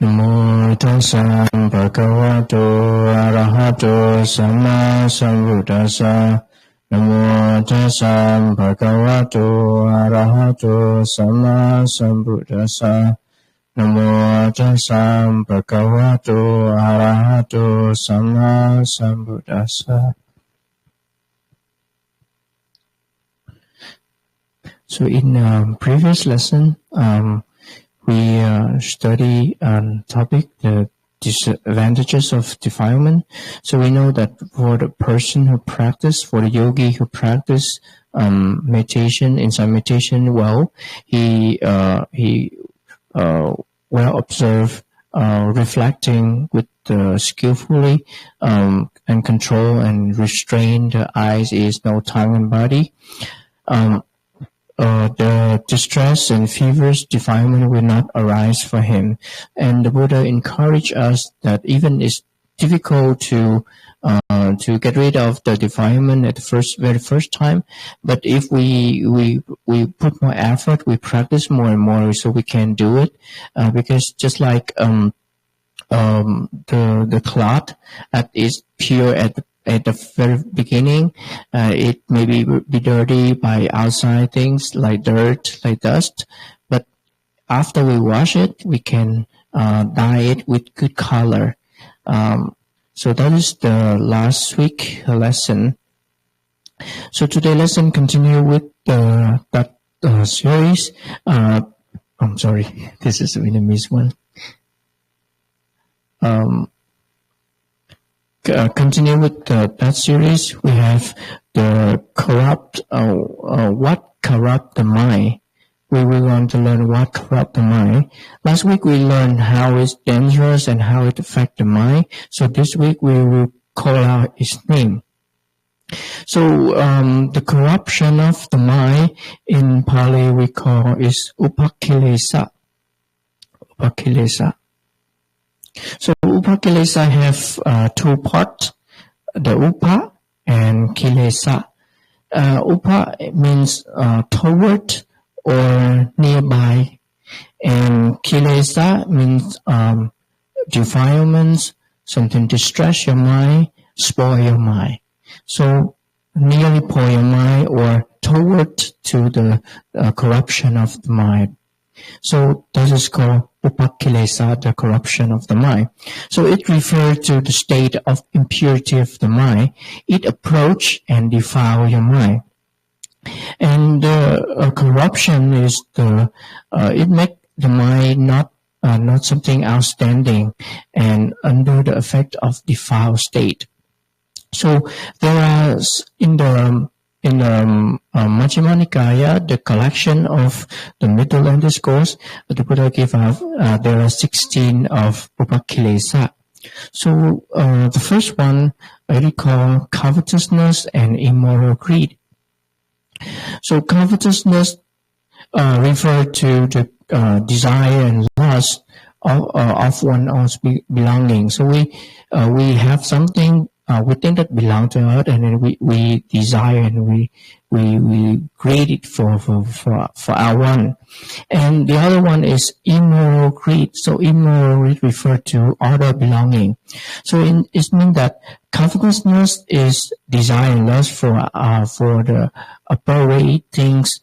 Namo tassa bhagavato arahato samma sambuddhassa. Namo tassa bhagavato arahato samma sambuddhassa. Namo tassa bhagavato arahato samma sambuddhassa. So in previous lesson, we study on topic the disadvantages of defilement. So we know that for the person who practice, for the yogi who practice meditation, insight meditation well, he well observe, reflecting with skillfully and control and restrain the eyes, ears, nose, tongue, and body. The distress and feverish defilement will not arise for him. And the Buddha encouraged us that even it's difficult to get rid of the defilement at the very first time, but if we put more effort, we practice more and more, so we can do it. Because just like the cloth that is pure at the very beginning, it may be dirty by outside things like dirt, like dust, but after we wash it, we can dye it with good color. So that is the last week lesson. So today lesson continue with that series. I'm sorry, this is a Vietnamese one. Continue with that series. We have the what corrupt the mind. We will want to learn what corrupt the mind. Last week we learned how it's dangerous and how it affects the mind. So this week we will call out its name. So the corruption of the mind in Pali we call is upakilesa. Upakilesa. So upakilesa have two parts, the upa and kilesa. Upa means toward or nearby, and kilesa means defilements, something distress your mind, spoil your mind. So nearly spoil your mind or toward to the corruption of the mind. So that is called upakilesa, the corruption of the mind. So it refers to the state of impurity of the mind. It approach and defile your mind. And corruption is it make the mind not something outstanding and under the effect of defiled state. So there are in the Majjhima Nikaya, the collection of the middle and discourse, the Buddha gave out, there are 16 of upakilesa. So the first one I recall covetousness and immoral greed. So covetousness refer to the desire and lust of one's belonging. So we have something we think that belong to us, and then we desire and we create it for our one. And the other one is immoral greed. So immoral greed refer to other belonging. So it means that covetousness is desire and lust for the appropriate things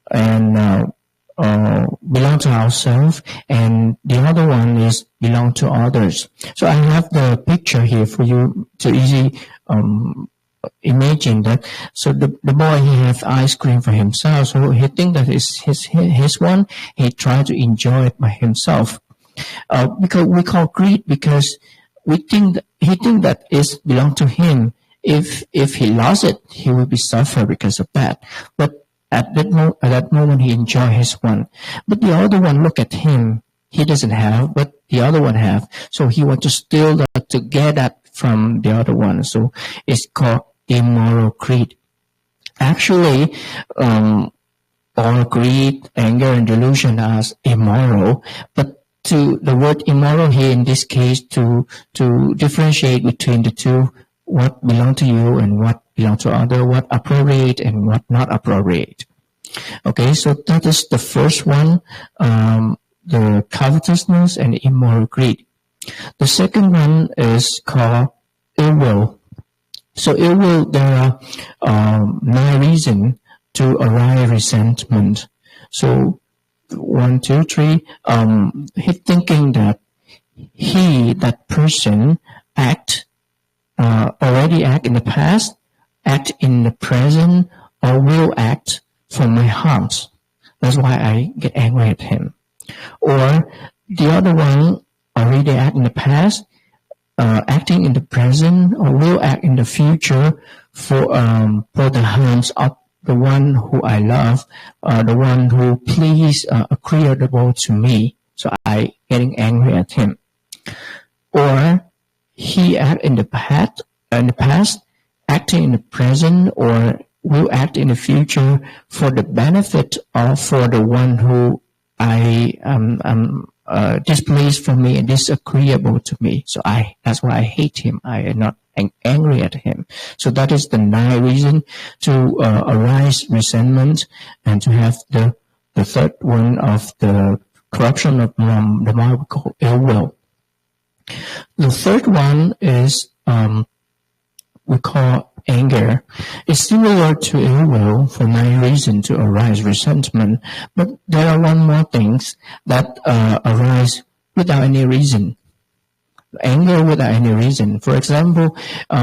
and belong to ourselves, and the other one is belong to others. So I have the picture here for you to easily imagine that. So the boy, he have ice cream for himself, so he think that it's his one. He try to enjoy it by himself. Because we call greed because he think that it belong to him. If he lost it, he will be suffer because of that. But at that moment, he enjoy his one. But the other one look at him. He doesn't have, but the other one have. So he want to steal that to get that from the other one. So it's called immoral greed. Actually, all greed, anger, and delusion are immoral. But to the word immoral here in this case to differentiate between the two, what belong to you and what belong to other, what appropriate and what not appropriate. Okay, so that is the first one. the covetousness and immoral greed. The second one is called ill will. So ill will, there are 9 reasons to arise resentment. So 1, 2, 3, he thinking that that person already act in the past, act in the present, or will act for my harms. That's why I get angry at him. Or the other one already act in the past, acting in the present, or will act in the future for the harms of the one who I love, the one who please agreeable to me. So I getting angry at him. Or he act in the past, acting in the present, or will act in the future for the benefit or for the one who I displeased for me and disagreeable to me. So that's why I hate him. I am not angry at him. So that is the 9 reason to arise resentment, and to have the third one of the corruption of the mind we call ill will. The third one is we call anger. It's similar to ill will for 9 reasons to arise resentment, but there are one more things that arise without any reason. Anger without any reason. For example,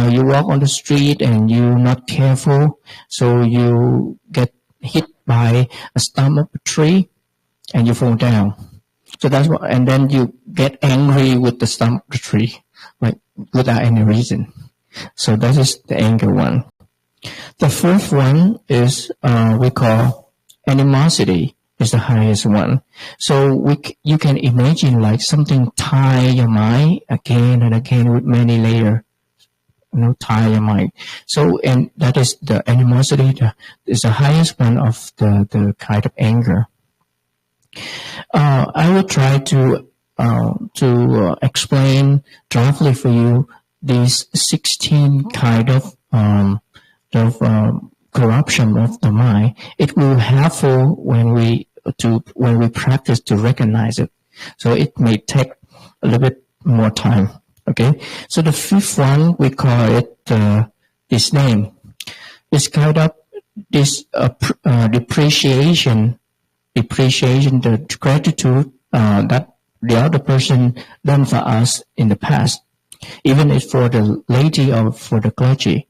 you walk on the street and you're not careful, so you get hit by a stump of a tree and you fall down. So that's what, and then you get angry with the stump of the tree, like without any reason. So that is the anger one. The fourth one is we call animosity. Is the highest one. So you can imagine like something tie your mind again and again with many layers. Tie your mind. So, and that is the animosity. Is the highest one of the kind of anger. I will try to explain roughly for you these 16 kind of corruption of the mind. It will be helpful when we practice to recognize it. So it may take a little bit more time. Okay. So the fifth one, we call it disdain. It's kind of this depreciation, the gratitude that the other person done for us in the past, even if for the laity or for the clergy.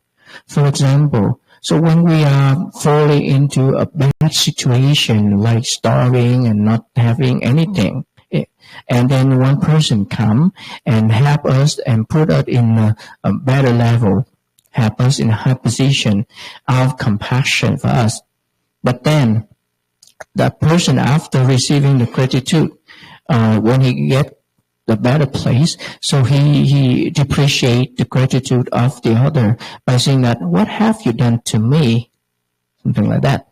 For example, so when we are falling into a bad situation, like starving and not having anything, and then one person come and help us and put us in a better level, help us in a high position, out of compassion for us. But then that person, after receiving the gratitude, when he get the better place, so he depreciate the gratitude of the other by saying that, what have you done to me? Something like that.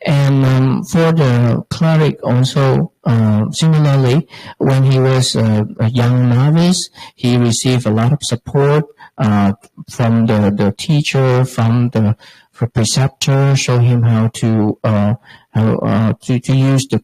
And for the cleric also, similarly, when he was a young novice, he received a lot of support from the teacher, from the preceptor, show him how to use the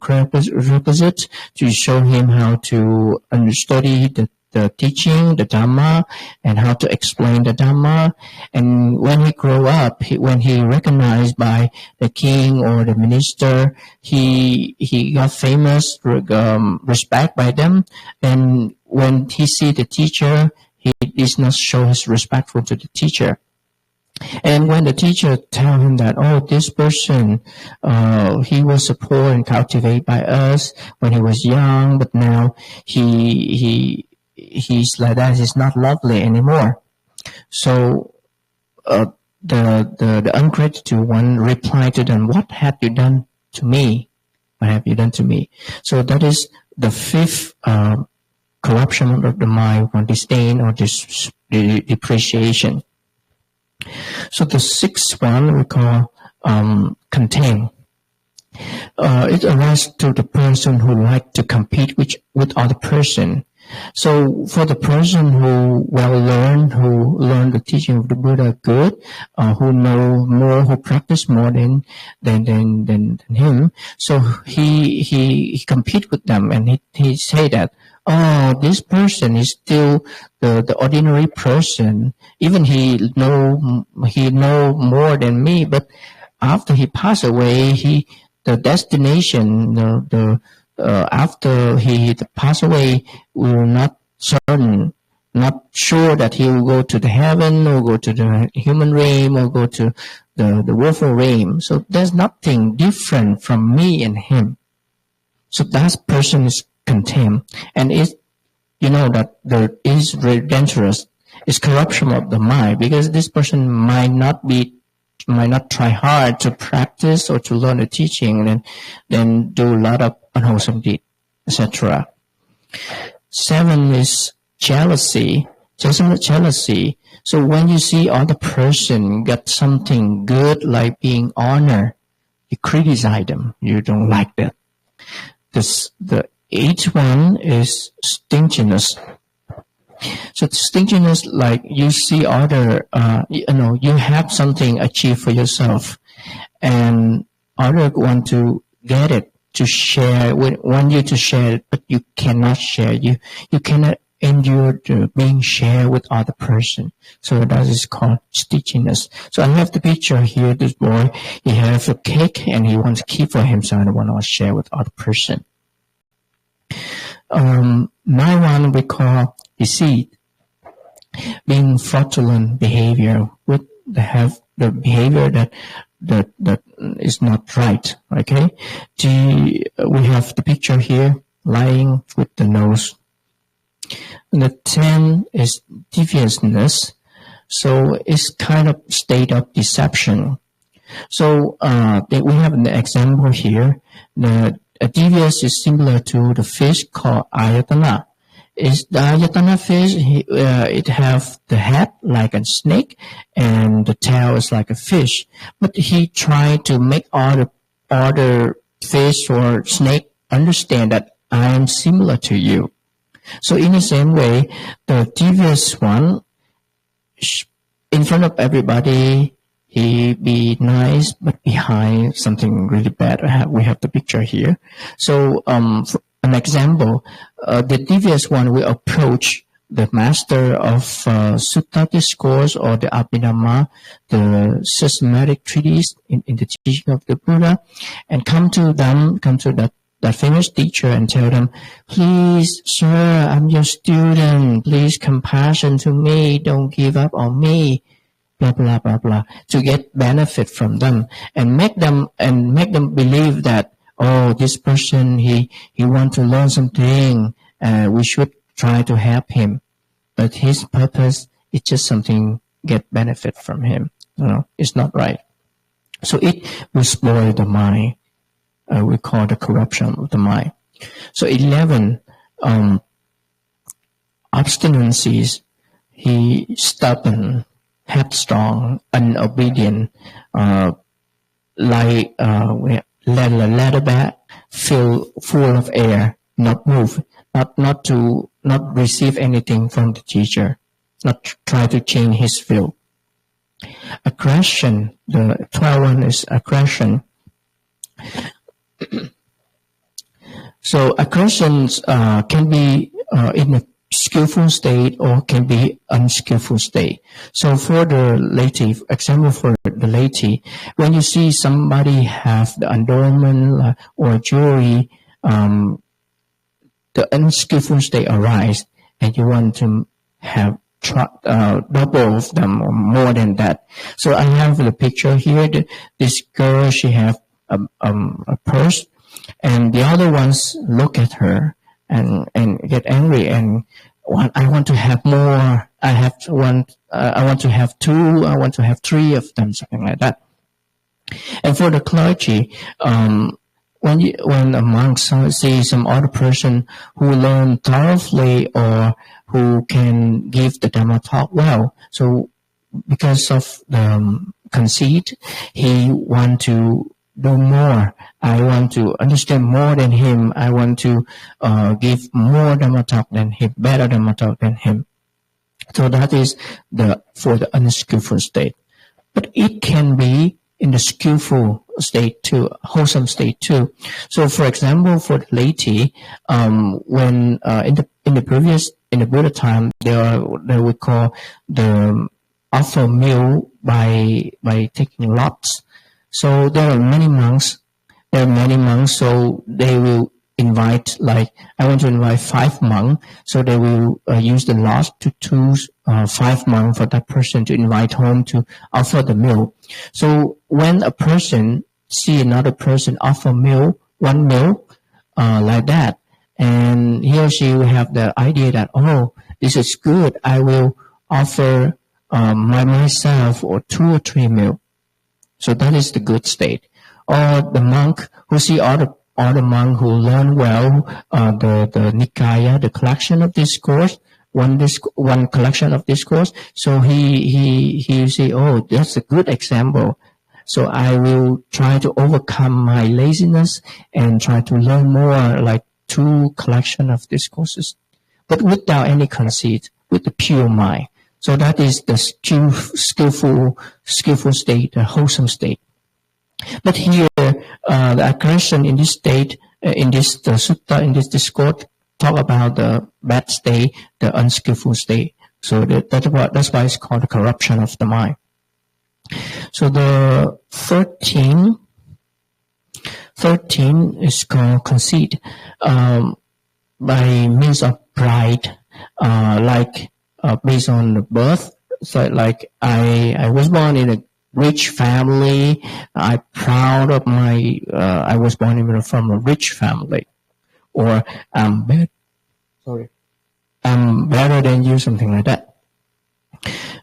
requisite, to show him how to study the teaching, the Dhamma, and how to explain the Dhamma. And when he grew up, when he recognized by the king or the minister, he got famous, respect by them. And when he see the teacher, he does not show his respectful to the teacher. And when the teacher tell him that, oh, this person, he was supported and cultivated by us when he was young, but now he's like that, he's not lovely anymore. So the ungrateful one replied to them, what have you done to me? What have you done to me? So that is the fifth corruption of the mind, or disdain, or depreciation. So the sixth one we call contempt. It arises to the person who like to compete with other person. So for the person who who learned the teaching of the Buddha good, who know more, who practice more than him, so he compete with them, and he say that, oh, this person is still the ordinary person. Even he know more than me, but after he passed away, the destination, after he passed away, we were not certain, not sure that he will go to the heaven or go to the human realm or go to the water realm. So there's nothing different from me and him. So that person is contempt, and that there is very dangerous. It's corruption of the mind, because this person might not try hard to practice or to learn the teaching, and then do a lot of unwholesome deed, etc. 7 is jealousy. Jealousy. So when you see other person get something good like being honored, you criticize them. You don't like that. The 8th one is stinginess. So stinginess, like you see other, you have something achieved for yourself, and others want to get it, to share, want you to share it, but you cannot share. You cannot endure being shared with other person. So that is called stinginess. So I have the picture here. This boy, he has a cake and he wants to keep for himself and want to share with other person. 9 one we call deceit, being fraudulent behavior, with the behavior that is not right. Okay, we have the picture here, lying with the nose. And the 10 is deviousness. So it's kind of state of deception. So we have an example here. A devious is similar to the fish called ayatana. Is the ayatana fish? It have the head like a snake and the tail is like a fish. But he tried to make other fish or snake understand that I am similar to you. So in the same way, the devious one, in front of everybody, he be nice, but behind something really bad. We have the picture here. So for an example, the devious one will approach the master of Sutta discourse or the Abhidhamma, the systematic treatise in the teaching of the Buddha, and come to that famous teacher and tell them, please, sir, I'm your student. Please compassion to me. Don't give up on me. Blah, blah, blah, blah. To get benefit from them and make them believe that, oh, this person, he want to learn something. We should try to help him. But his purpose is just something get benefit from him. It's not right. So it will spoil the mind. We call the corruption of the mind. So 11, obstinacies. He stubborn, headstrong, unobedient, like ladder back, full of air, not move, not receive anything from the teacher, not try to change his view. Aggression. The 12 one is aggression. So aggressions can be in a skillful state or can be unskillful state. So for the laity, example for the laity, when you see somebody have the adornment or jewelry, the unskillful state arise, and you want to have double of them or more than that. So I have the picture here. This girl, she have a purse, and the other ones look at her and get angry and I want to have more. I want to have 2. I want to have 3 of them, something like that. And for the clergy, when a monk sees some other person who learn thoroughly or who can give the Dhamma talk well, so because of the conceit, he want to do more. I want to understand more than him. I want to give more Dhamma talk than him, better Dhamma talk than him. So that is for the unskillful state. But it can be in the skillful state too, wholesome state too. So, for example, for the laity, when in the Buddha time, they would call the offer meal by taking lots. So there are many monks. So they will invite, like, I want to invite 5 monks. So they will use the lot to choose 5 monks for that person to invite home to offer the meal. So when a person see another person offer one meal like that, and he or she will have the idea that, oh, this is good, I will offer myself or 2 or 3 meals. So that is the good state. Or the monk who see all the monks who learn well the Nikaya, the collection of discourse, one collection of discourse. So he say, oh, that's a good example. So I will try to overcome my laziness and try to learn more, like 2 collection of discourses, but without any conceit, with the pure mind. So that is the skillful state, the wholesome state. But here, the aggression in this state, in this sutta, in this discourse, talk about the bad state, the unskillful state. So that's why it's called the corruption of the mind. So the 13 is called conceit, by means of pride, based on the birth. So like I was born in a rich family. I'm proud of I was born from a rich family, or I'm better than you, something like that.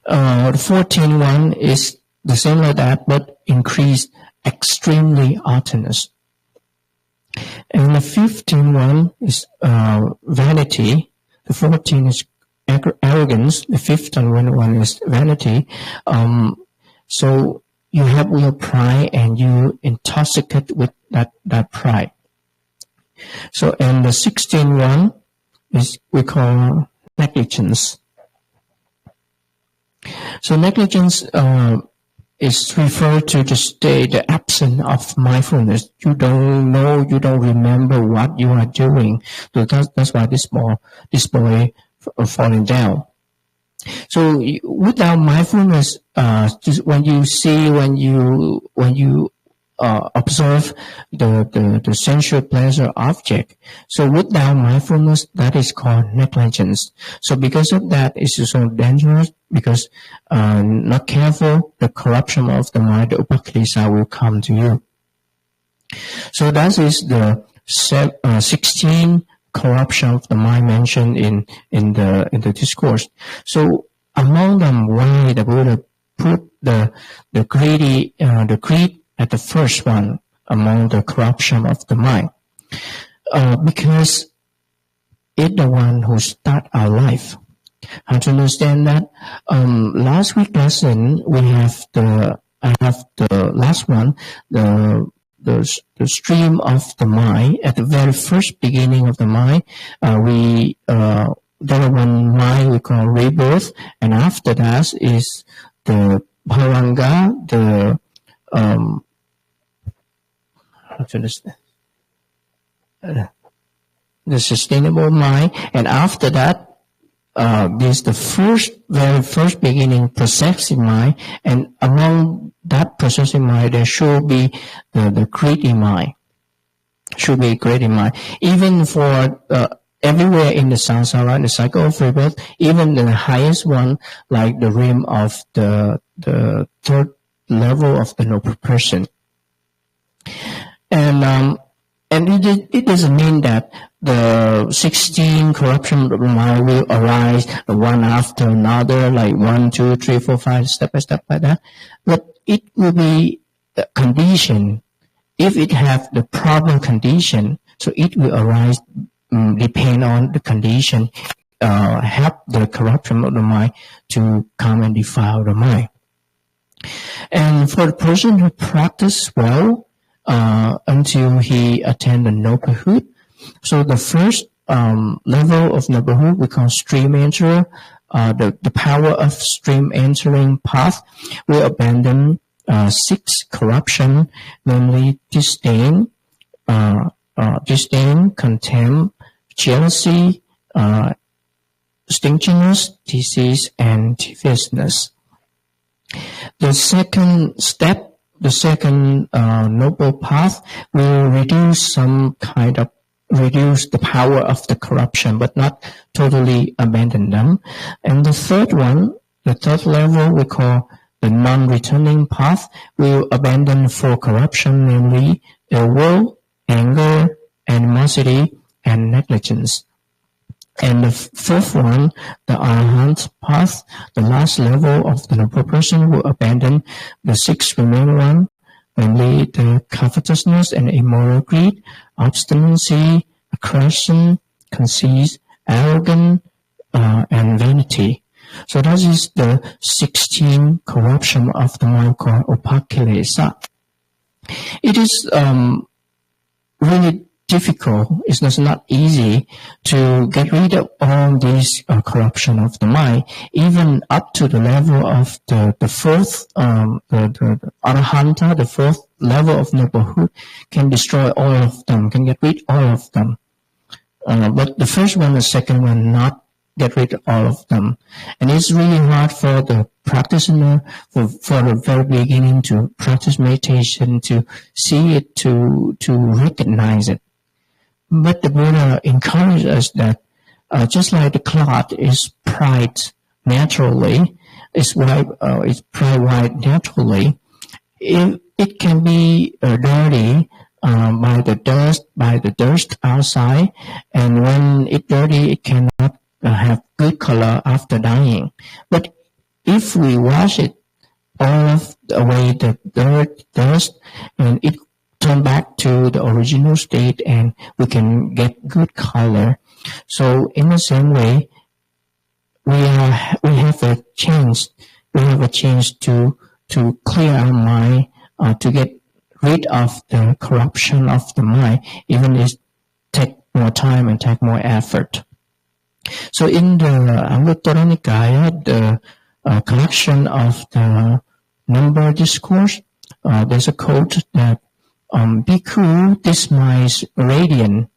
The 14 one is the same like that, but increased extremely haughtiness. And the 15 one is vanity. The 14 is arrogance. The 15 one is vanity. So you have your pride and you intoxicate with that pride. So, and the 16 one is we call negligence. So negligence is referred to the absence of mindfulness. You don't know, you don't remember what you are doing. So that's why this boy falling down. So without mindfulness, just when you see, when you observe the sensual pleasure object. So without mindfulness, that is called negligence. So because of that, it's so dangerous, because not careful, the corruption of the mind, the upakilesa, will come to you. So that is the 16 corruption of the mind mentioned in the discourse. So among them, why the Buddha put the greed at the first one among the corruption of the mind? Because it's the one who start our life. How to understand that? Last week's lesson I have the last one, the stream of the mind. At the very first beginning of the mind, there one mind we call rebirth, and after that is the bhavanga, the sustainable mind, and after that, this the very first beginning, processing mind, and among that processing mind, there should be the greedy mind. Should be greedy mind. Even for everywhere in the samsara, in the cycle of rebirth, even the highest one, like the realm of the third level of the noble person. And it doesn't mean that the 16 corruption of the mind will arise one after another, like 1, 2, 3, 4, 5, step by step like that. But it will be a condition. If it have the proper condition, so it will arise, depend on the condition, help the corruption of the mind to come and defile the mind. And for the person who practice well, until he attained the noblehood. So the first level of noblehood we call stream enterer. The power of stream entering path will abandon 6 corruption, namely disdain, contempt, jealousy, stinginess, disease, and deviousness. The second step, the second noble path, will reduce the power of the corruption, but not totally abandon them. And the third one, the third level, we call the non-returning path, will abandon 4 corruption, namely ill will, anger, animosity, and negligence. And the fourth one, the Arahant path, the last level of the noble person, will abandon the 6 remaining one, namely the covetousness and immoral greed, obstinacy, aggression, conceit, arrogance, and vanity. So that is the 16 corruption of the mind called upakilesa. It is really difficult. It's not easy to get rid of all these corruption of the mind, even up to the level of the fourth, the Arahanta, the fourth level of noblehood, can destroy all of them, can get rid all of them. But the first one, the second one, not get rid of all of them. And it's really hard for the practitioner, for the very beginning, to practice meditation, to see it, to recognize it. But the Buddha encouraged us that just like the cloth is bright naturally, it's bright white naturally, it can be dirty by the dust outside, and when it's dirty, it cannot have good color after dyeing. But if we wash it all away the dust, and it turn back to the original state, and we can get good color. So in the same way, we have a chance to clear our mind, to get rid of the corruption of the mind, even if it take more time and take more effort. So in the Anguttara Nikaya, the collection of the number discourse, there's a quote that Bhikkhu, this mind is radiant,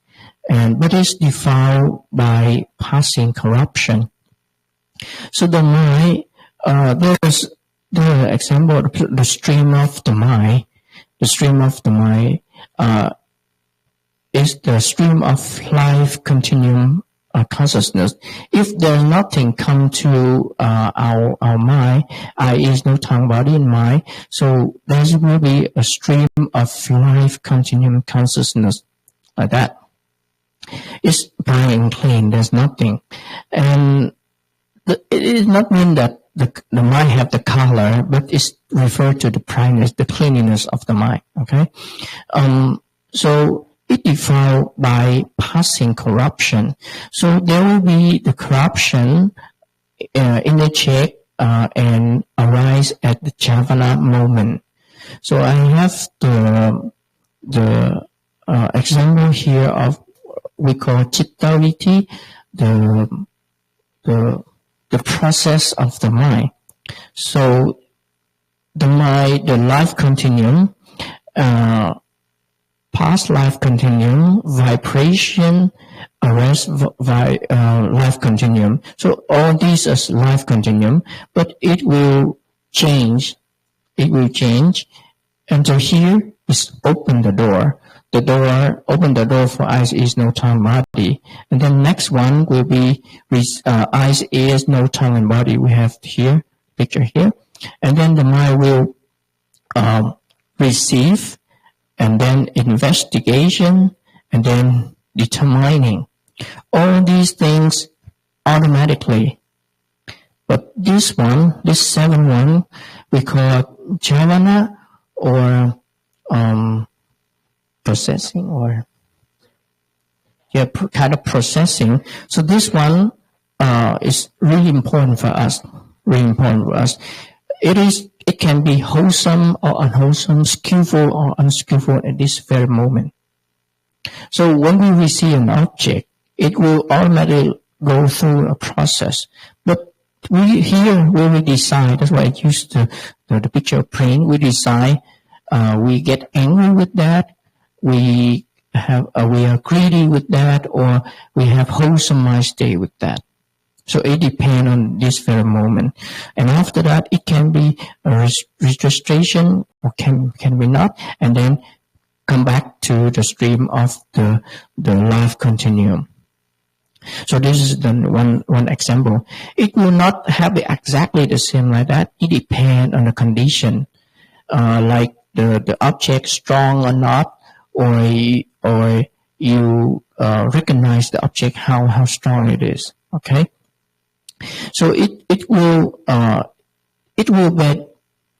but is defiled by passing corruption. So the mind, there's the example, the stream of the mind. The stream of the mind is the stream of life continuum consciousness. If there's nothing come to our mind, eye, ears, nose, tongue, body, and mind, so there will be a stream of life continuum consciousness like that. It's bright and clean. There's nothing, and it does not mean that the mind have the color, but it's referred to the brightness, the cleanliness of the mind. Okay, so it defiled by passing corruption. So there will be the corruption initiate and arise at the Javana moment. So I have the example here of we call chittavritti, the process of the mind. So the mind, the life continuum, past life continuum, vibration, arrest, life continuum. So all these is life continuum, but it will change. It will change. And so here is open the door. Open the door for eyes, ears, nose, tongue, body. And then next one will be eyes, ears, nose, tongue, and body. We have here, picture here. And then the mind will receive, and then investigation, and then determining. All these things automatically. But this one, this 7th one, we call Javana, or processing, or kind of processing. So this one is really important for us. Really important for us. It is it can be wholesome or unwholesome, skillful or unskillful at this very moment. So when we receive an object, it will automatically go through a process. But we decide. That's why I used the picture of praying. We decide. We get angry with that. We are greedy with that, or we have wholesome mind state with that. So it depends on this very moment. And after that, it can be a registration or can be not, and then come back to the stream of the life continuum. So this is the one example. It will not have exactly the same like that. It depends on the condition, like the object strong or not, or you recognize the object how strong it is. Okay. So it will be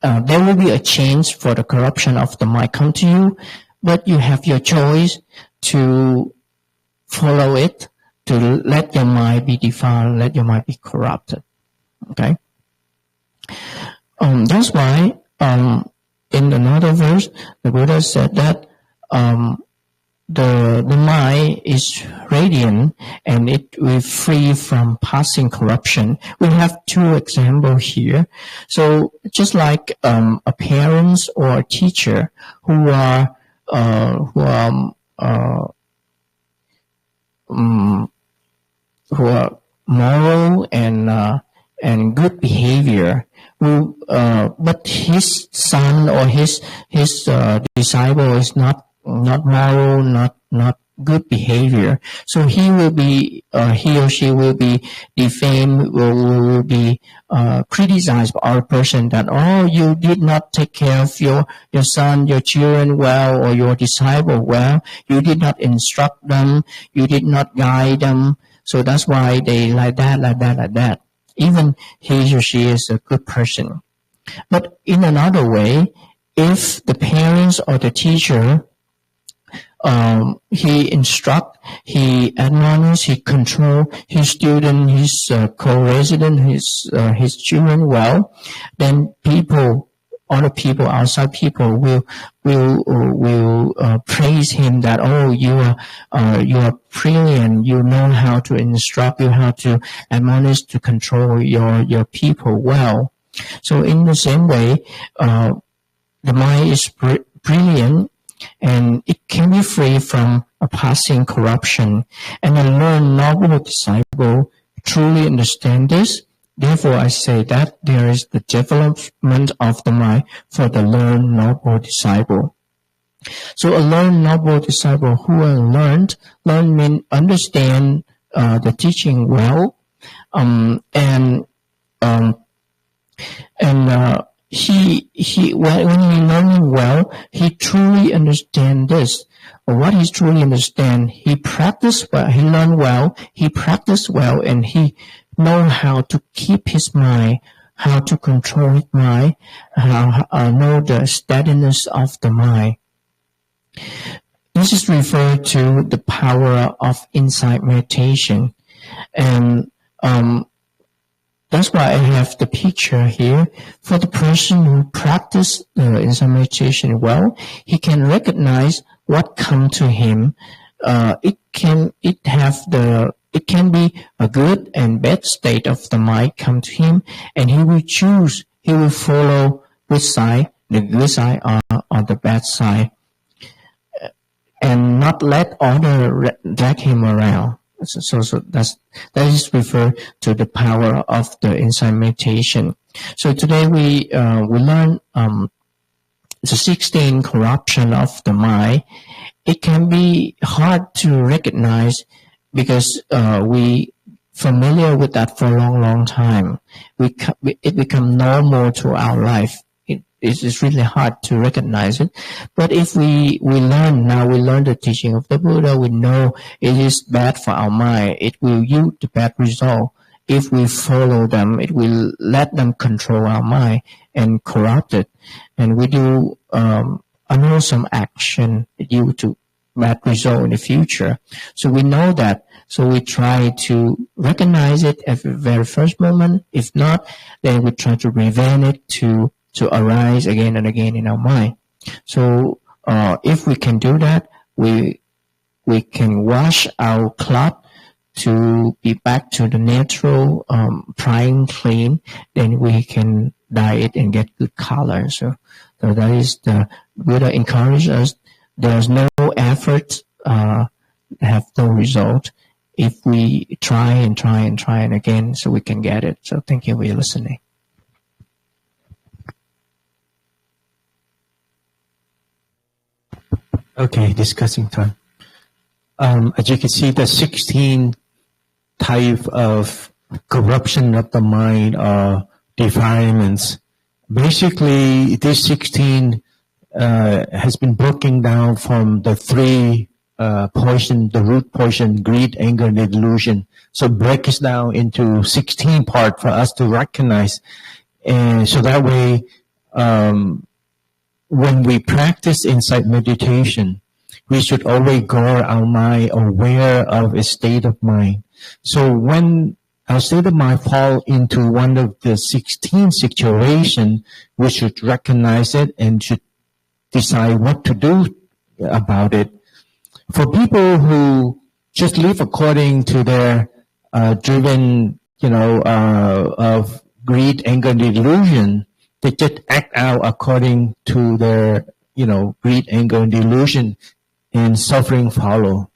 there will be a change for the corruption of the mind come to you, but you have your choice to follow it, to let your mind be defiled, let your mind be corrupted. Okay. That's why in another verse the Buddha said that the mind is radiant and it will free from passing corruption. We have two examples here. So just like a parent or a teacher who are moral and good behavior, but his son or his disciple is not moral, not good behavior. So he or she will be defamed, will be criticized by our person that, oh, you did not take care of your son, your children well, or your disciple well. You did not instruct them. You did not guide them. So that's why they like that. Even he or she is a good person. But in another way, if the parents or the teacher he instruct, he admonish, he control his student, his co-resident, his children well, then other people, outside people will praise him that, oh, you are brilliant, you know how to instruct, you how to admonish, to control your people well. So in the same way, the mind is brilliant, and it can be free from a passing corruption. And a learned noble disciple truly understand this. Therefore, I say that there is the development of the mind for the learned noble disciple. So a learned noble disciple who are learn means understand the teaching well, he when he learning well, he truly understand this. What he truly understand, he practice well, he learn well, he practice well, and he know how to keep his mind, how to control his mind, know the steadiness of the mind. This is referred to the power of insight meditation, and that's why I have the picture here. For the person who practices insight meditation well, he can recognize what comes to him. It can be a good and bad state of the mind come to him, and he will follow which side, the good side or the bad side, and not let other drag him around. So that is referred to the power of the insight meditation. So today we learn the 16 corruption of the mind. It can be hard to recognize because we familiar with that for a long time. It become normal to our life. It is really hard to recognize it. But if we learn the teaching of the Buddha, we know it is bad for our mind. It will yield the bad result. If we follow them, it will let them control our mind and corrupt it. And we do unwholesome action due to bad result in the future. So we know that. So we try to recognize it at the very first moment. If not, then we try to prevent it to to arise again and again in our mind. So if we can do that, we can wash our cloth to be back to the natural, prime clean. Then we can dye it and get good color. So that is the Buddha encourages us. There's no effort, have no result. If we try and again, so we can get it. So thank you for your listening. Okay, discussing time. As you can see, the 16 type of corruption of the mind or defilements. Basically, this 16 has been broken down from the three portion, the root portion, greed, anger, and delusion. So breaks down into 16 parts for us to recognize. And so that way, when we practice insight meditation, we should always guard our mind, aware of a state of mind. So when our state of mind fall into one of the 16 situations, we should recognize it and should decide what to do about it. For people who just live according to their driven, of greed, anger, and delusion, they just act out according to their, greed, anger, and delusion, and suffering follow.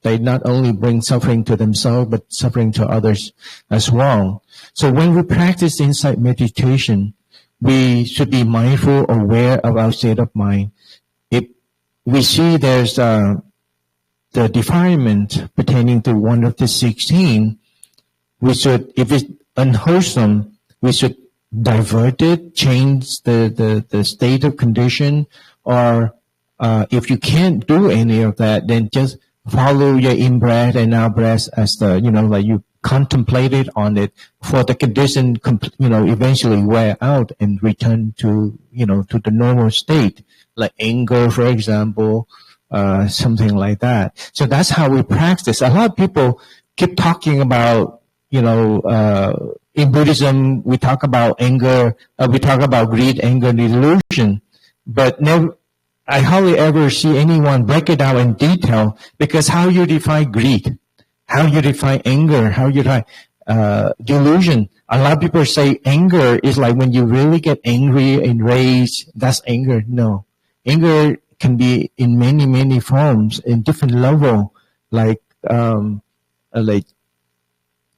They not only bring suffering to themselves, but suffering to others as well. So when we practice insight meditation, we should be mindful, aware of our state of mind. If we see there's the defilement pertaining to one of the 16, we should, if it's unwholesome, we should divert it, change the state of condition, or if you can't do any of that, then just follow your in-breath and out-breath as the, like you contemplated on it for the condition, eventually wear out and return to, to the normal state, like anger, for example, something like that. So that's how we practice. A lot of people keep talking about, in Buddhism, we talk about anger, we talk about greed, anger, and delusion, but never, I hardly ever see anyone break it down in detail, because how you define greed, how you define anger, how you define delusion. A lot of people say anger is like when you really get angry and rage, that's anger. No. Anger can be in many, many forms, in different level, like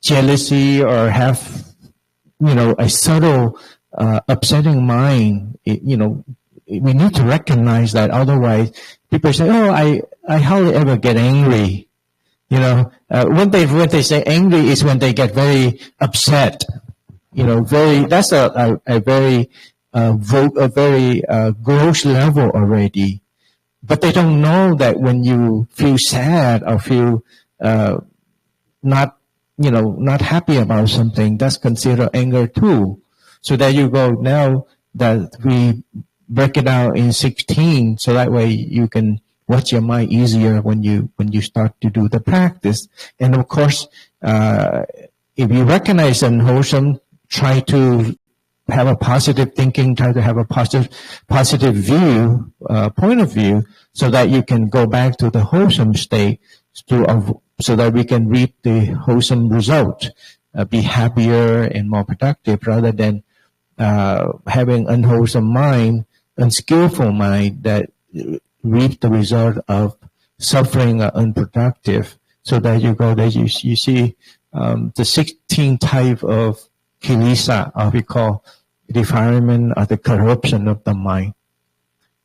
jealousy, or have, a subtle, upsetting mind, we need to recognize that. Otherwise, people say, "Oh, I hardly ever get angry." When they say angry is when they get very upset. That's a very gross level already. But they don't know that when you feel sad or feel not happy about something, that's considered anger too. So there you go. Now that we break it down in 16, so that way you can watch your mind easier when you start to do the practice. And of course, if you recognize unwholesome, try to have a positive thinking, try to have a positive view, point of view, so that you can go back to the wholesome state, so that we can reap the wholesome result, be happier and more productive, rather than having unwholesome mind, unskillful mind that reap the result of suffering or unproductive. So that you go there, you see the 16 type of kilesa, or we call defilement or the corruption of the mind.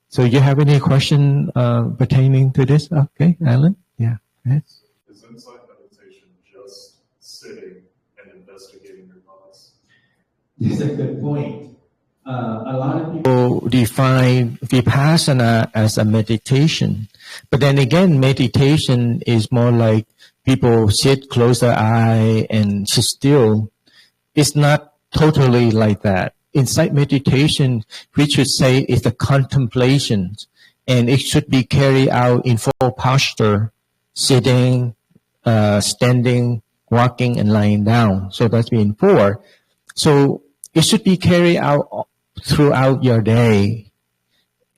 So you have any question pertaining to this? Okay, Alan? Yeah. Yes. Is insight meditation just sitting and investigating your thoughts? That's a good point. A lot of people define vipassana as a meditation. But then again, meditation is more like people sit, close their eye, and sit still. It's not totally like that. Insight meditation, we should say, is the contemplation, and it should be carried out in full posture, sitting, standing, walking, and lying down. So that's been 4. So it should be carried out throughout your day,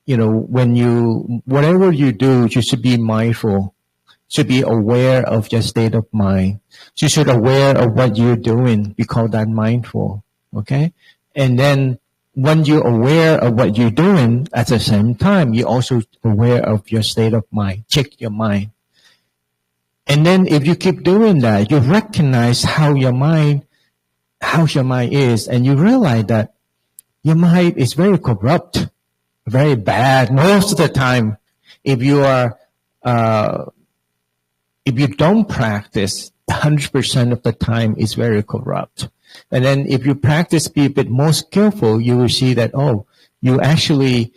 whatever you do, you should be mindful, should be aware of your state of mind. You should be aware of what you're doing. We call that mindful. Okay? And then when you're aware of what you're doing, at the same time, you're also aware of your state of mind. Check your mind. And then if you keep doing that, you recognize how your mind is, and you realize that your mind is very corrupt, very bad most of the time. If you don't practice, 100% of the time is very corrupt. And then if you practice, be a bit more skillful, you will see that, you actually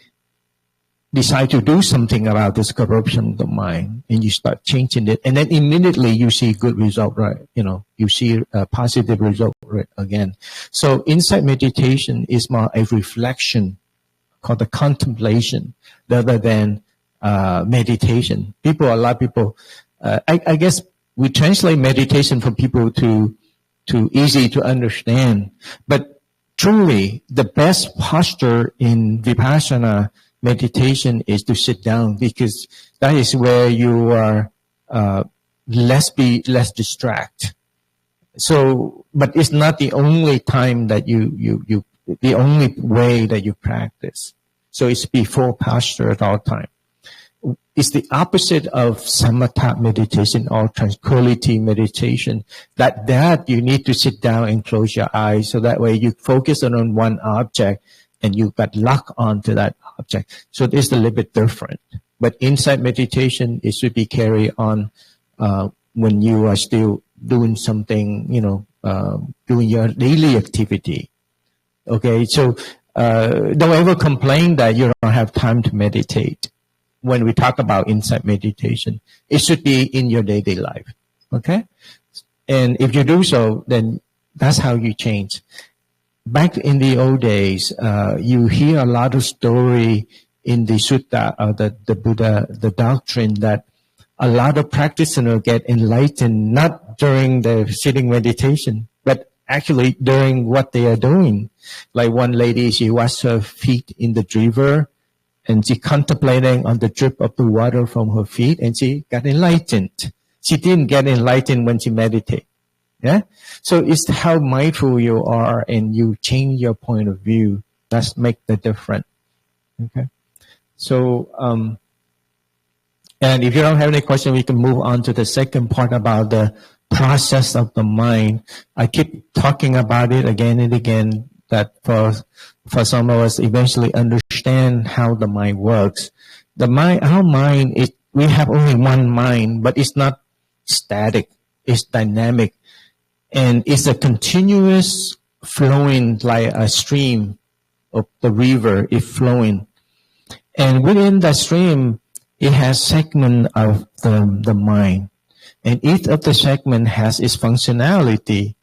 decide to do something about this corruption of the mind, and you start changing it, and then immediately you see good result, right? You see a positive result right again. So insight meditation is more a reflection, called the contemplation, rather than meditation. A lot of people, I guess we translate meditation for people to easy to understand, but truly the best posture in Vipassana meditation is to sit down, because that is where you are less distract. So, but it's not the only time that the only way that you practice. So it's before posture at all time. It's the opposite of samatha meditation or tranquility meditation. That you need to sit down and close your eyes, so that way you focus on one object and you got locked onto that object. So it's a little bit different. But insight meditation, it should be carried on when you are still doing something, doing your daily activity. Okay, so don't ever complain that you don't have time to meditate. When we talk about insight meditation, it should be in your daily life. Okay? And if you do so, then that's how you change. Back in the old days, you hear a lot of story in the sutta or the Buddha, the doctrine, that a lot of practitioners get enlightened not during the sitting meditation, but actually during what they are doing. Like one lady, she washed her feet in the river, and she contemplating on the drip of the water from her feet, and she got enlightened. She didn't get enlightened when she meditated. Yeah? So it's how mindful you are, and you change your point of view. That's make the difference. Okay? So, and if you don't have any question, we can move on to the second part about the process of the mind. I keep talking about it again and again, that for some of us eventually understand how the mind works. Our mind we have only one mind, but it's not static. It's dynamic. And it's a continuous flowing, like a stream of the river is flowing. And within that stream, it has segment of the mind. And each of the segment has its functionality.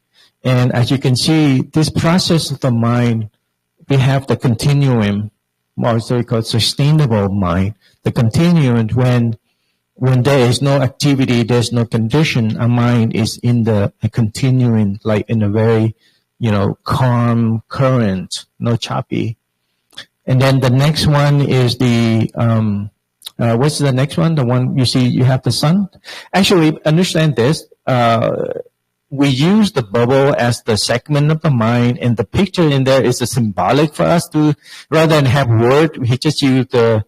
And as you can see, this process of the mind, we have the continuum, also called sustainable mind. The continuum, when there is no activity, there's no condition, our mind is in a continuum, like in a very, calm current, no choppy. And then the next one is what's the next one? The one you see, you have the sun. Actually, understand this. We use the bubble as the segment of the mind, and the picture in there is a symbolic for us to, rather than have word, we just use the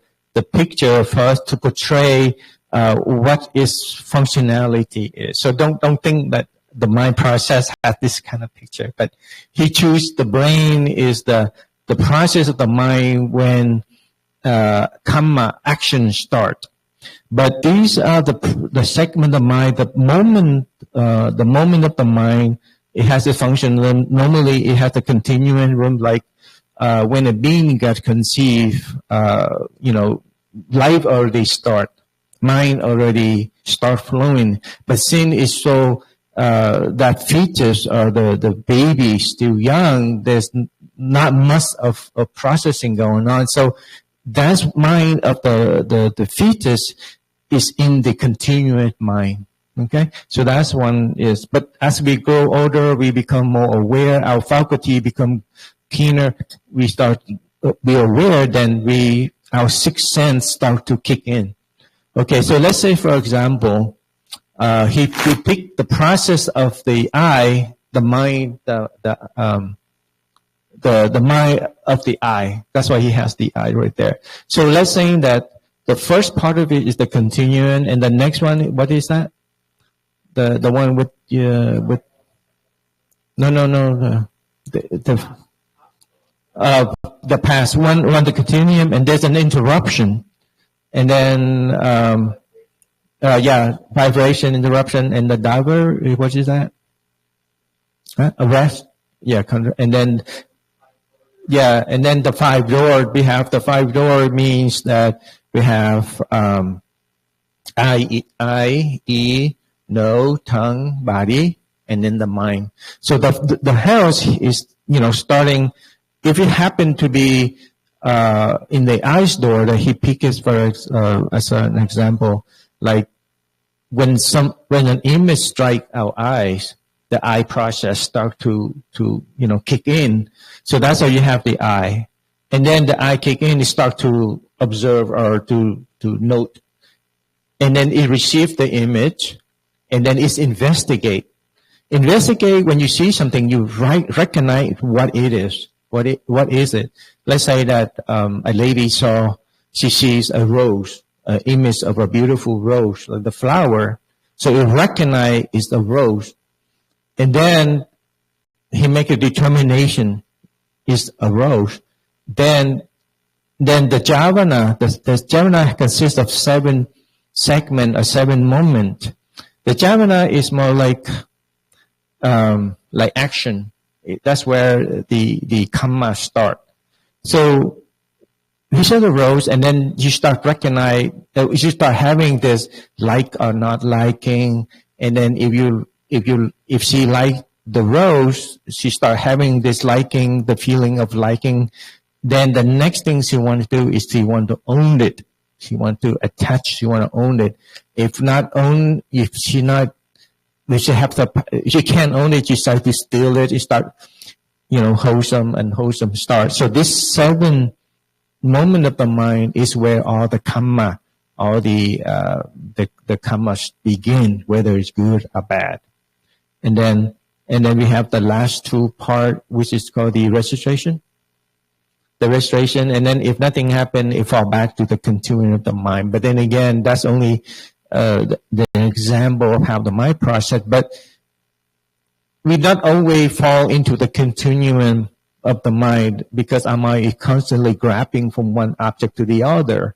picture for us to portray what its functionality is. So don't think that the mind process has this kind of picture, but he chose the brain is the process of the mind when karma action start. But these are the segment of the mind, the moment of the mind, it has a function. Normally it has a continuum room, like when a being got conceived, life already start, mind already start flowing. But sin is so that fetus or the baby still young, there's not much of processing going on. So that's mind of the fetus is in the continuous mind. Okay, so that's one is. But as we grow older, we become more aware. Our faculty become keener we start to be aware, then our sixth sense start to kick in. Okay, so let's say, for example, he picked the process of the eye, the mind, the mind of the eye. That's why he has the eye right there. So let's say that the first part of it is the continuum, and the next one, what is that? The one with the past one, the continuum, and there's an interruption, and then vibration, interruption, and the diver. What is that? Arrest. Yeah, and then the five door. We have the five door means that we have I, E, no, tongue, body, and then the mind. So the house is, starting, if it happened to be in the eyes door that he picked for as an example, like when an image strike our eyes, the eye process start to kick in. So that's how you have the eye. And then the eye kick in, you start to observe or to note. And then it receives the image, and then it's investigate. Investigate, when you see something, you recognize what it is. What is it? Let's say that a lady she sees a rose, an image of a beautiful rose, like the flower. So you recognize it's a rose. And then he make a determination, it's a rose. Then the jhana, the jhana consists of 7 segments or 7 moments. The jhana is more like action. That's where the kamma start. So you saw the rose, and then you start recognize, you start having this like or not liking, and then if she like the rose, she start having this liking, the feeling of liking. Then the next thing she want to do is she want to own it. She want to attach. She want to own it. If she can't own it, she start to steal it. She start, wholesome start. So this 7 moment of the mind is where all the kamma, all the kammas begin, whether it's good or bad. And then we have the last 2 part, which is called the registration. The registration, and then if nothing happened, it fall back to the continuum of the mind. But then again, that's only the example of how the mind process. But we not always fall into the continuum of the mind, because our mind is constantly grabbing from one object to the other,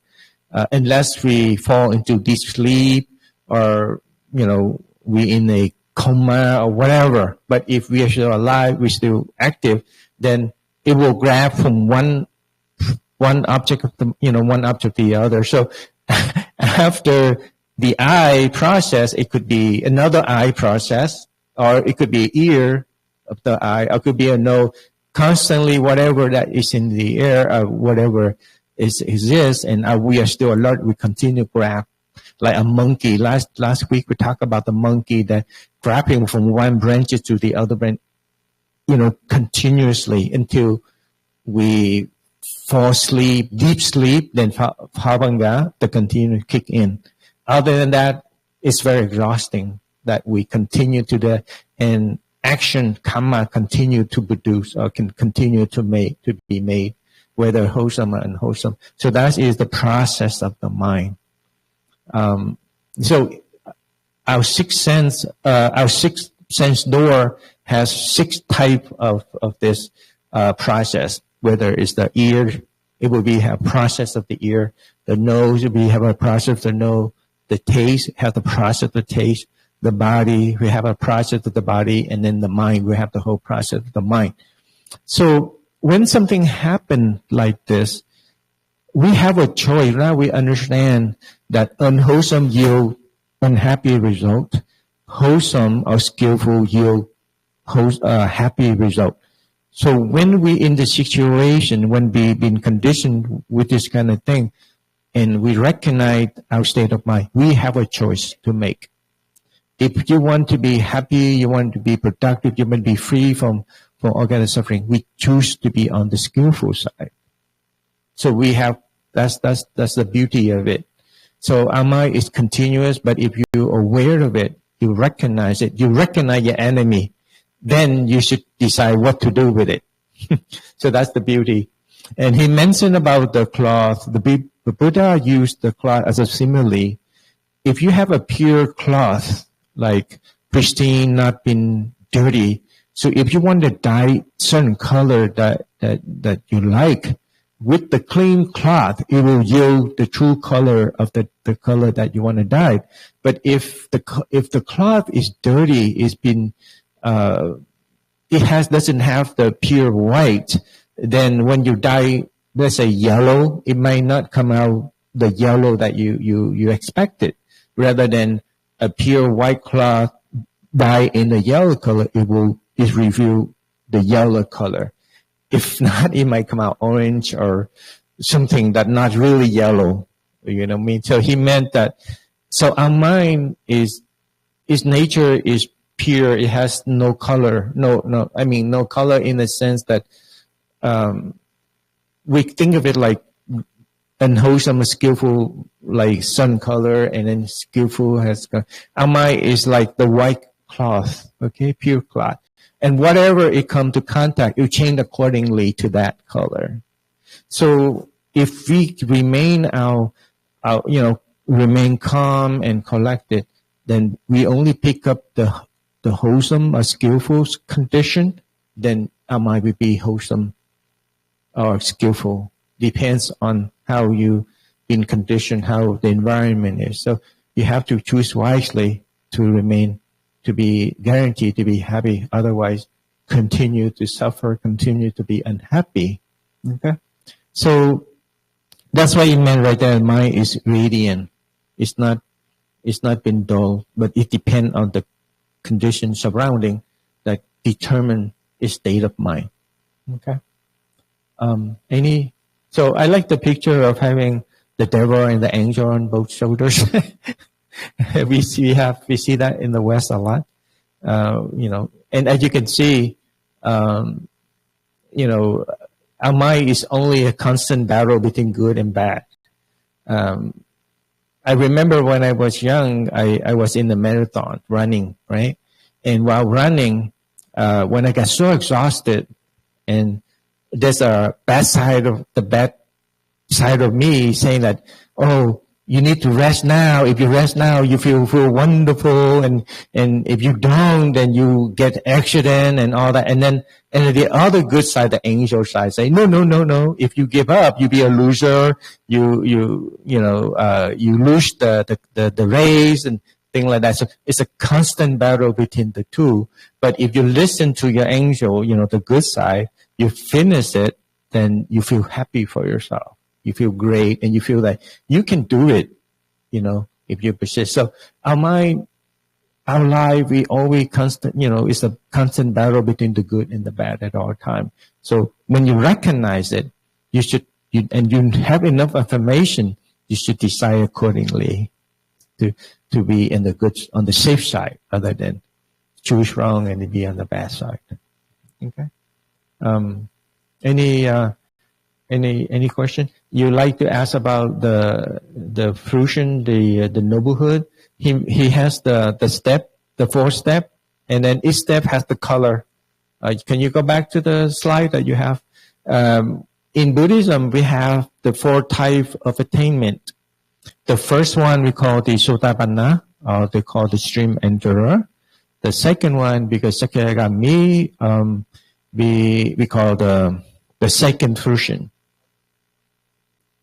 unless we fall into deep sleep or we in a coma or whatever. But if we are still alive, we're still active, then it will grab from one object of one object to the other. So after the eye process, it could be another eye process, or it could be ear of the eye, or it could be a nose. Constantly, whatever that is in the air, or whatever exists, and we are still alert. We continue to grab, like a monkey. Last week we talked about the monkey that grabbing from one branch to the other branch, continuously until we fall asleep, deep sleep, then bhavanga, the continuous kick in. Other than that, it's very exhausting that we continue to the, and action, karma, continue to produce or can continue to be made, whether wholesome or unwholesome. So that is the process of the mind. So our sixth sense door has 6 type of this process. Whether it's the ear, it will be have process of the ear. The nose will be have a process of the nose. The taste have the process of the taste. The body, we have a process of the body, and then the mind, we have the whole process of the mind. So when something happened like this, we have a choice. Now we understand that unwholesome yield unhappy result, wholesome or skillful yield happy result. So when we in the situation, when we've been conditioned with this kind of thing, and we recognize our state of mind, we have a choice to make. If you want to be happy, you want to be productive, you want to be free from for organic suffering, we choose to be on the skillful side. So we have, that's the beauty of it. So our mind is continuous, but if you're aware of it, you recognize it, you recognize your enemy, then you should decide what to do with it. So that's the beauty. And he mentioned about the cloth. The Buddha used the cloth as a simile. If you have a pure cloth, like pristine, not been dirty, so if you want to dye certain color that you like, with the clean cloth, it will yield the true color of the color that you want to dye. But if the cloth is dirty, it's been doesn't have the pure white, then when you dye, let's say yellow, it might not come out the yellow that you expected. Rather than a pure white cloth dye in the yellow color, it reveal the yellow color. If not, it might come out orange or something that not really yellow. You know what I mean? So he meant that. So our mind is nature is pure. It has no color. No. I mean, no color in the sense that we think of it like unwholesome, skillful, like sun color, and then skillful has. Our mind is like the white cloth. Okay, pure cloth. And whatever it comes to contact, you change accordingly to that color. So if we remain remain calm and collected, then we only pick up the wholesome or skillful condition, then our mind will be wholesome or skillful. Depends on how you've been conditioned, how the environment is. So you have to choose wisely to remain, to be guaranteed to be happy. Otherwise, continue to suffer, continue to be unhappy. Okay? So that's why he meant right there, mind is radiant. It's not been dull, but it depends on the conditions surrounding that determine its state of mind. Okay? So I like the picture of having the devil and the angel on both shoulders. we see that in the West a lot. And as you can see, our mind is only a constant battle between good and bad. I remember when I was young, I was in the marathon running, right? And while running, when I got so exhausted, and there's a bad side of me saying that, oh, you need to rest now. If you rest now, you feel wonderful, and if you don't, then you get accident and all that. And then the other good side, the angel side, say, no. If you give up, you be a loser. You lose the race and things like that. So it's a constant battle between the two. But if you listen to your angel, the good side, you finish it, then you feel happy for yourself. You feel great, and you feel that you can do it, if you persist. So our mind, our life, we always constant, it's a constant battle between the good and the bad at all time. So when you recognize it, you have enough information, you should decide accordingly to be in the good, on the safe side, rather than choose wrong and be on the bad side. Okay. Any question? You like to ask about the fruition, the noblehood? He has the step, the 4th step, and then each step has the color. Can you go back to the slide that you have? In Buddhism, we have the 4 types of attainment. The first one we call the Sotapanna, or they call the stream enterer. The second one, because Sakyagami, we call the second fruition.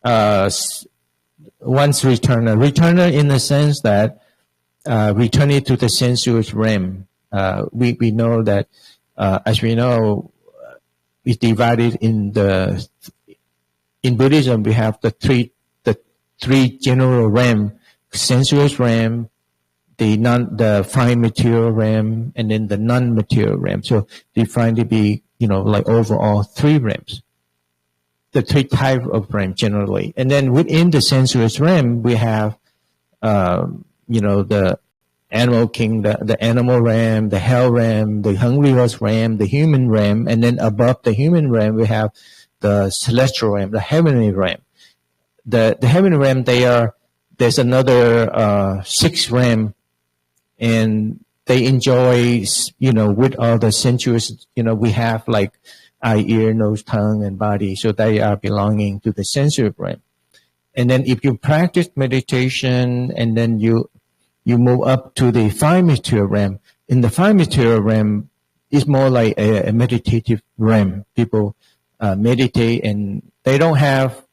One's returner in the sense that returning to the sensuous realm. We know that, as we know, it's divided in Buddhism. We have the three general realm: sensuous realm, the fine material realm, and then the non-material realm. So defined to be, like overall 3 realms. The 3 types of realm generally. And then within the sensuous realm, we have, the animal king, the animal realm, the hell realm, the hungry ghost realm, the human realm, and then above the human realm we have the celestial realm, the heavenly realm. The heavenly realm, there's another 6 realm, and they enjoy, with all the sensuous, we have like eye, ear, nose, tongue, and body, so they are belonging to the sensuous realm. And then if you practice meditation, and then you move up to the 5 material realm. In the 5 material realm, it's more like a meditative realm. People meditate, and they don't have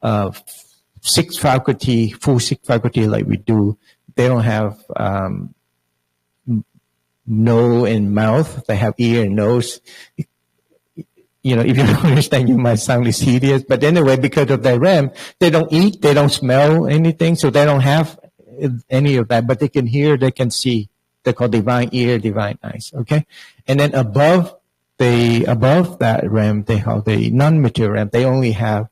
6 faculty, full 6 faculty like we do. They don't have nose and mouth. They have ear and nose. If you don't understand, you might sound serious. But anyway, because of their realm, they don't eat, they don't smell anything, so they don't have any of that. But they can hear, they can see. They call divine ear, divine eyes. Okay, and then above that realm, they call the non-material realm. They only have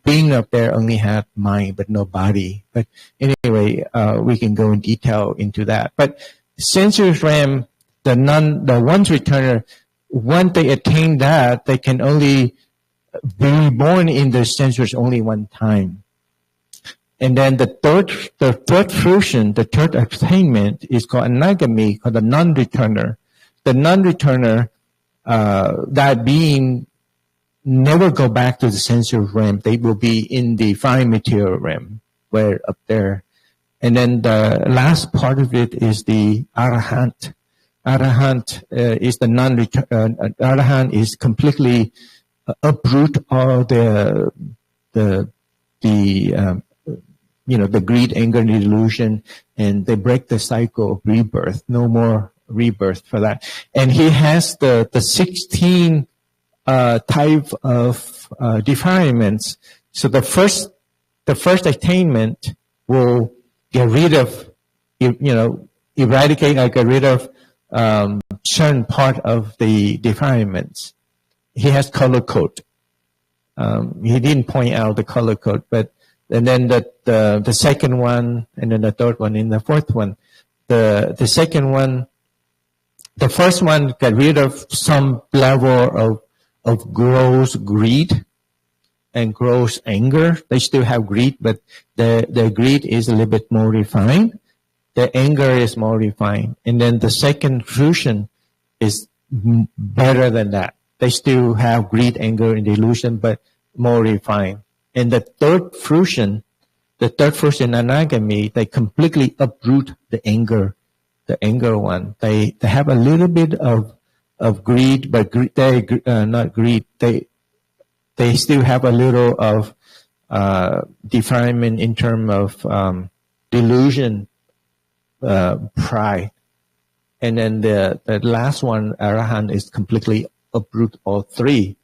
being up there only have mind but no body. But anyway, we can go in detail into that. But sensuous realm, the one's returner, once they attain that, they can only be born in the sensuous only one time. And then the third fruition, the third attainment is called anagami, called the non-returner. The non-returner, that being never go back to the sensuous realm. They will be in the 5 material realm, where up there. And then the last part of it is the arahant. Arahant is the arahant is completely uproot all the greed, anger, and delusion, and they break the cycle of rebirth. No more rebirth for that. And he has the 16 type of defilements. So the first attainment will get rid of, eradicate or get rid of certain part of the defilements. He has color code. He didn't point out the color code, and then the second one, and then the third one, and the fourth one. The second one, the first one got rid of some level of gross greed and gross anger. They still have greed, but the greed is a little bit more refined. The anger is more refined. And then the second fruition is better than that. They still have greed, anger, and delusion, but more refined. And the third fruition, anagami, they completely uproot the anger one. They have a little bit of greed, but not greed. They still have a little of defilement in terms of delusion, pride. And then the last one, arahant, is completely uproot all 3.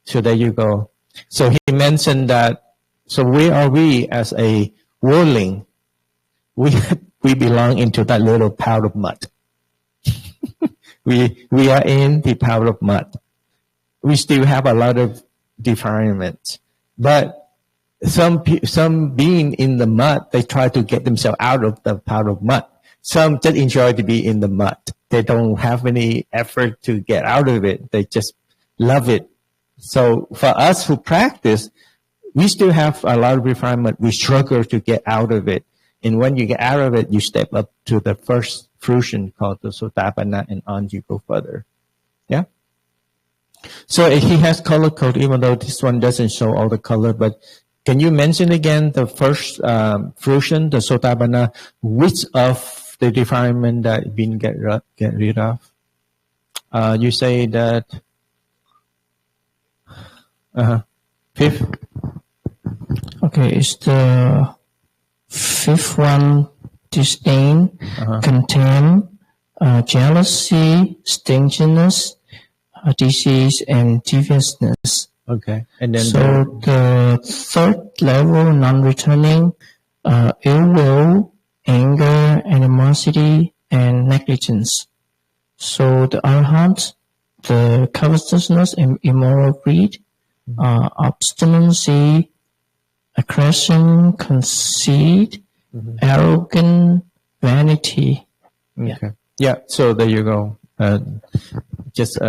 So there you go. So he mentioned that, so where are we as a worldling? We belong into that little pile of mud. We are in the pile of mud. We still have a lot of defilements. But some being in the mud, they try to get themselves out of the pile of mud. Some just enjoy to be in the mud. They don't have any effort to get out of it. They just love it. So for us who practice, we still have a lot of refinement. We struggle to get out of it. And when you get out of it, you step up to the first fruition called the Sotabana, and on you go further. Yeah? So he has color code, even though this one doesn't show all the color. But can you mention again the first fruition, the Sotabana, which of the defilement that been get rid of? You say that... fifth. Okay, it's the 5th one, disdain, contempt, jealousy, stinginess, disease, and deviousness. Okay, and then so the 3rd level, non-returning, ill will, anger, animosity, and negligence. So the arahant, the covetousness and immoral greed, obstinacy, aggression, conceit, arrogance, vanity. Okay. Yeah. So there you go. Just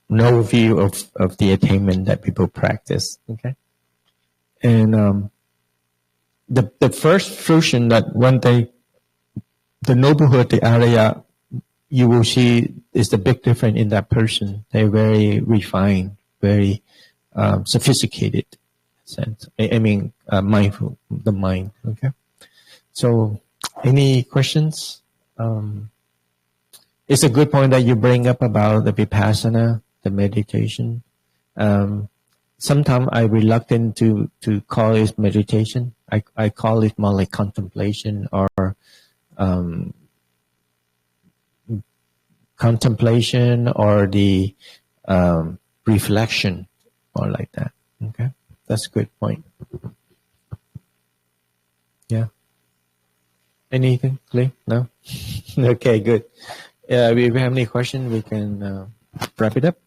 no view of the attainment that people practice. Okay. And the first fruition that one day, the noblehood, the Arya, you will see is the big difference in that person. They're very refined, very sophisticated. Sense. I mean, mindful, the mind. Okay. So, any questions? It's a good point that you bring up about the vipassana, the meditation. Sometimes I'm reluctant to call it meditation. I call it more like contemplation or the reflection, or like that. Okay, that's a good point. Yeah. Anything, Lee? No? Okay, good. If you have any questions, we can wrap it up.